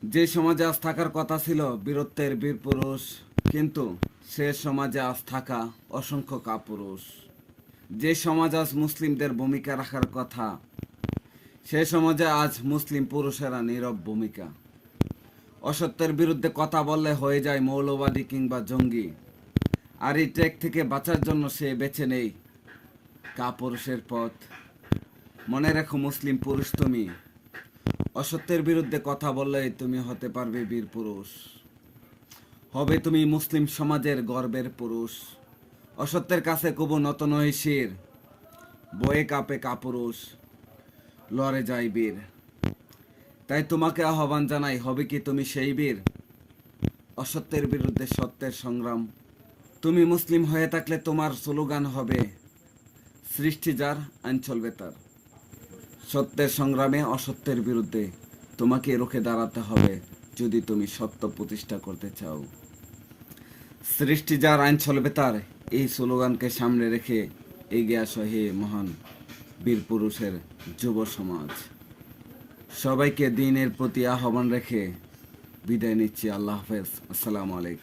যে সমাজে আজ থাকার কথা ছিল বীরত্বের বীর পুরুষ, কিন্তু সে সমাজে আজ থাকা অসংখ্য কাপুরুষ। যে সমাজ আজ মুসলিমদের ভূমিকা রাখার কথা, সে সমাজে আজ মুসলিম পুরুষেরা নীরব ভূমিকা। অসত্যের বিরুদ্ধে কথা বললে হয়ে যায় মৌলবাদী কিংবা জঙ্গি। আর এই ট্র্যাক থেকে বাঁচার জন্য সে বেছে নেই কাপুরুষের পথ। মনে রেখো মুসলিম পুরুষ তুমি, অসত্যের বিরুদ্ধে কথা বললেই তুমি হতে পারবে বীর পুরুষ। হবে তুমি মুসলিম সমাজের গর্বের পুরুষ। অসত্যের কাছে কবু নত নয় শির, বয়ে কাঁপে কাপুরুষ, লড়ে যায় বীর। তাই তোমাকে আহ্বান জানাই, হবে কি তুমি সেই বীর? অসত্যের বিরুদ্ধে সত্যের সংগ্রাম। তুমি মুসলিম হয়ে থাকলে তোমার স্লোগান হবে, সৃষ্টি যার আইন চলবে তার। সত্যের সংগ্রামে অসত্যের বিরুদ্ধে তোমাকে রুখে দাঁড়াতে হবে যদি তুমি সত্য প্রতিষ্ঠা করতে চাও। সৃষ্টি যার আইন চলবে তার, এই স্লোগানকে সামনে রেখে এগিয়ে আসো হে মহান বীর পুরুষের যুব সমাজ। সবাইকে দিনের প্রতি আহ্বান রেখে বিদায় নিচ্ছি। আল্লাহ হাফেজ। আসসালামু আলাইকুম।